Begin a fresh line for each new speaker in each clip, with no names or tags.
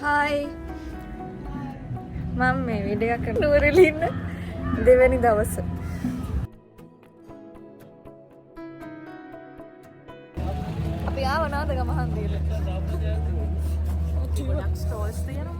Hi. මම මේ video එක නුවරඑළිය ඉන්න දෙවැනි දවසේ. අපි ආව නාදගම හන්දියට. ගොඩක් ස්ටෝල්ස් තියෙනවා.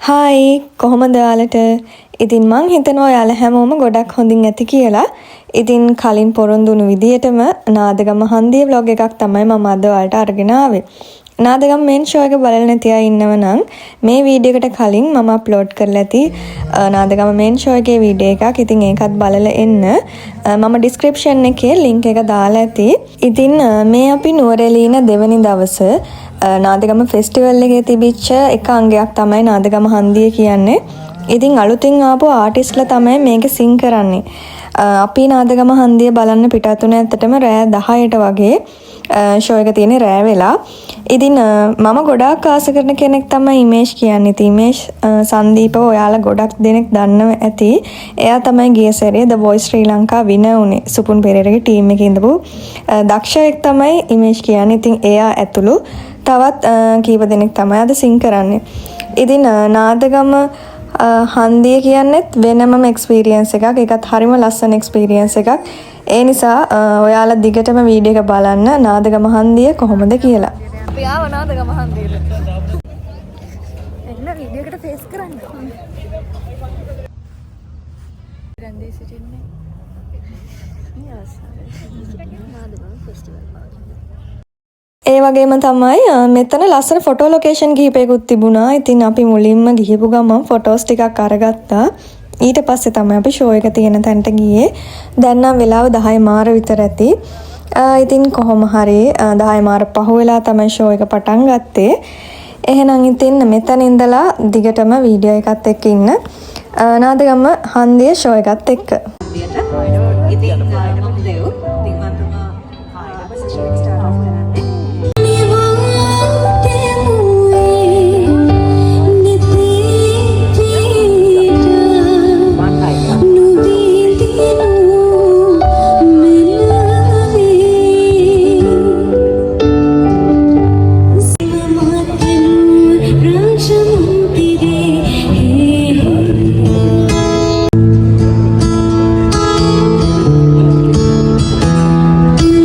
Hi, කොහොමද ඔයාලට? ඉතින් මං හිතනවා ඔයාලා හැමෝම ගොඩක් හොඳින් ඇති කියලා. ඉතින් කලින් පොරොන්දු වුණු විදියටම නාදගම හන්දියේ vlog එකක් තමයි මම අද ඔයාලට අරගෙන ආවේ. නාදගම මේන් ෂෝ එක බලලා නැති අය ඉන්නව නම් මේ වීඩියෝ එකට කලින් මම අප්ලෝඩ් කරලා ඇති නාදගම මේන් ෂෝ එකේ වීඩියෝ එකක්. ඉතින් ඒකත් බලලා එන්න. මම ඩිස්ක්‍රිප්ෂන් එකේ link එක දාලා ඇති. ඉතින් මේ අපි නුවරඑළිය ඉන්න දෙවෙනි දවසේ නාදගම ෆෙස්ටිවල් එකේ තිබිච්ච එක අංගයක් තමයි නාදගම හන්දිය කියන්නේ. ඉතින් අලුතින් ආපු ආටිස්ට්ලා තමයි මේක සිං කරන්නේ. අපි නාදගම හන්දිය බලන්න පිටත් වුණේ ඇත්තටම රෑ 10ට වගේ ෂෝ එක තියෙන්නේ රෑ වෙලා. ඉතින් මම ගොඩාක් ආස කරන කෙනෙක් තමයි ඉමේෂ් කියන්නේ. ඉතින් ඉමේෂ් සංදීපව ඔයාලා ගොඩක් දෙනෙක් දන්නව ඇති. එයා තමයි ගිය සැරේ The Voice Sri Lanka winner උනේ. සුපුන් පෙරේරගේ ටීම් එකේ ඉඳපු දක්ෂයෙක් තමයි ඉමේෂ් කියන්නේ. ඉතින් එයා ඇතුළු තවත් කීප දෙනෙක් තමයි අද සිං කරන්නේ. ඉතින් නාදගම හන්දිය කියන්නේත් වෙනමම එක්ස්පීරියන්ස් එකක්. ඒකත් හරිම ලස්සන එක්ස්පීරියන්ස් එකක්. ඒ නිසා ඔයාලා දිගටම වීඩියෝ එක බලන්න නාදගම හන්දිය කොහොමද කියලා. අපි ආව නාදගම හන්දියට. එන්න වීඩියෝ එකට ෆේස් කරන්න. රන්දේ සිටින්නේ. නාදගම ෆෙස්ටිවල් ඒ වගේම තමයි මෙතන ලස්සන ෆොටෝ ලොකේෂන් කිහිපයකුත් තිබුණා. ඉතින් අපි මුලින්ම ගිහපු ගමන් ෆොටෝස් ටිකක් අරගත්තා. ඊට පස්සේ තමයි අපි ෂෝ එක තියෙන තැනට ගියේ. දැන් නම් වෙලාව 10 මාර විතර ඇති. ඉතින් කොහොම හරි 10 මාර පහ වෙලා තමයි ෂෝ එක පටන් ගත්තේ. එහෙනම් ඉතින් මෙතන ඉඳලා දිගටම වීඩියෝ එකත් එක්ක ඉන්න. නාදගම හන්දිය ෂෝ එකත් එක්ක. ඉතින් මම දෙව් පින්වන්තුමා ආයෙත් ෂෝ එක ස්ටාර්ට් ඔෆ් කරන්නේ.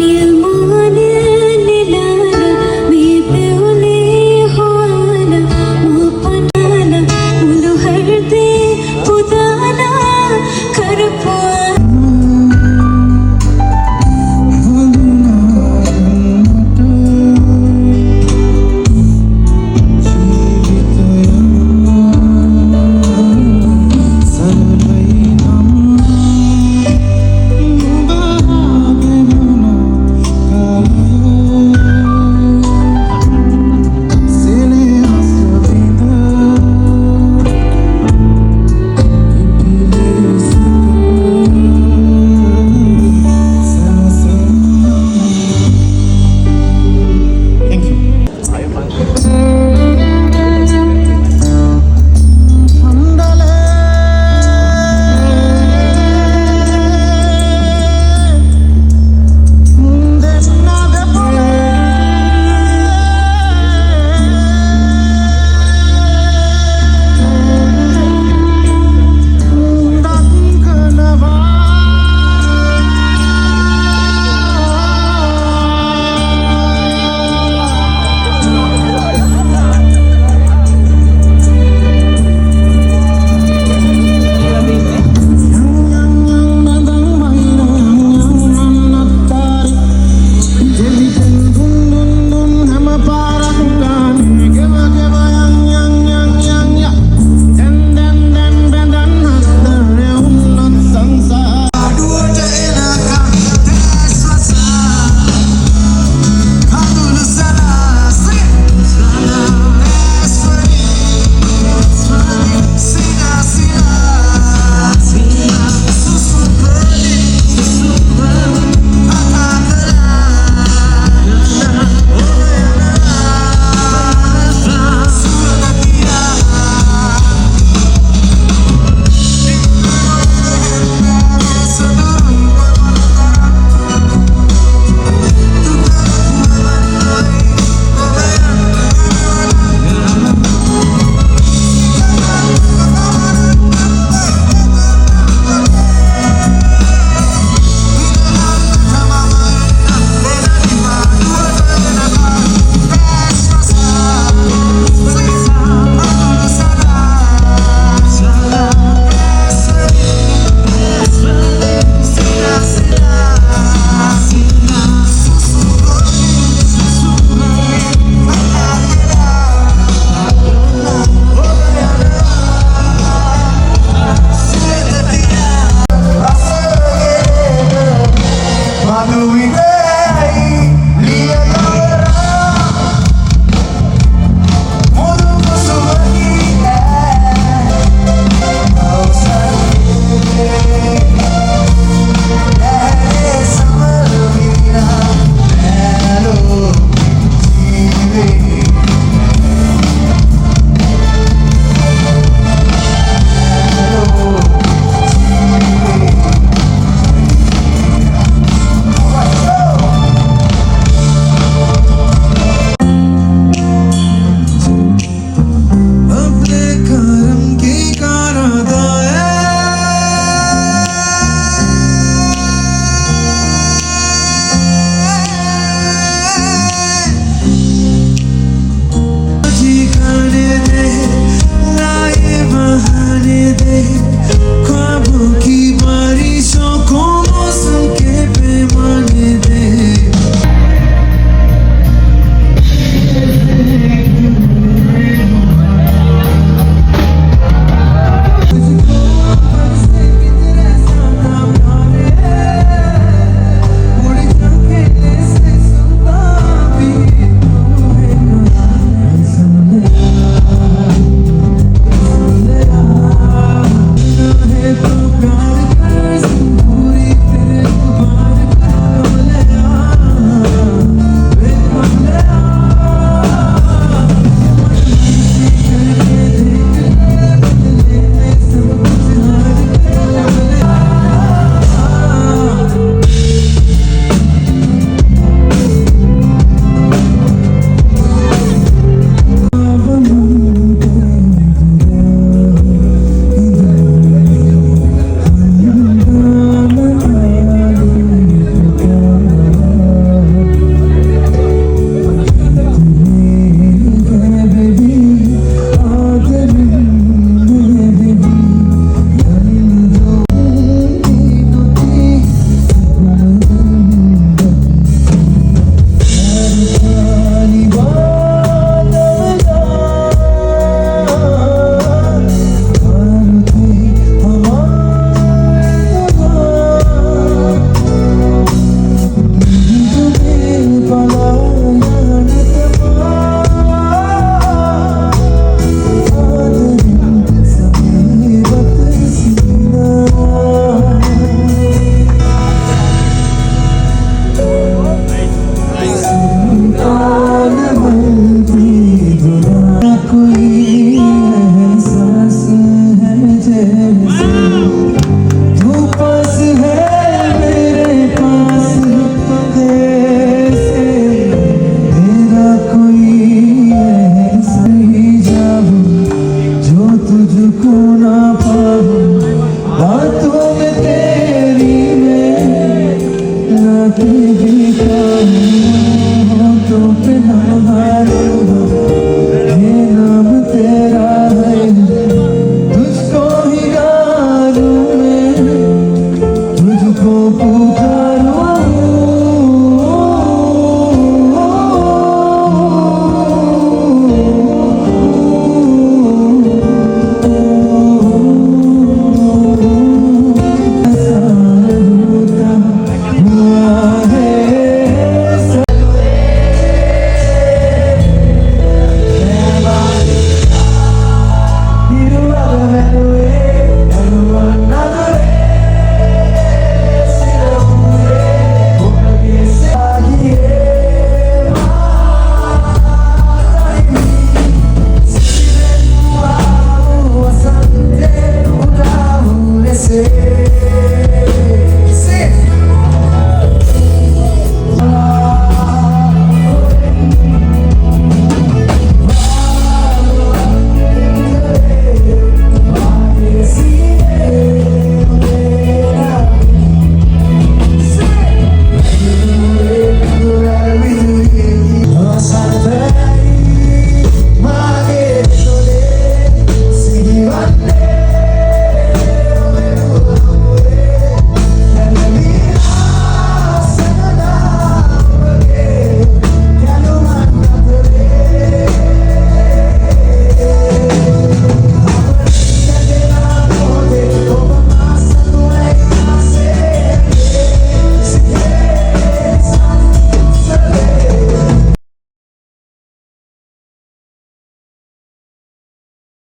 New morning. देखा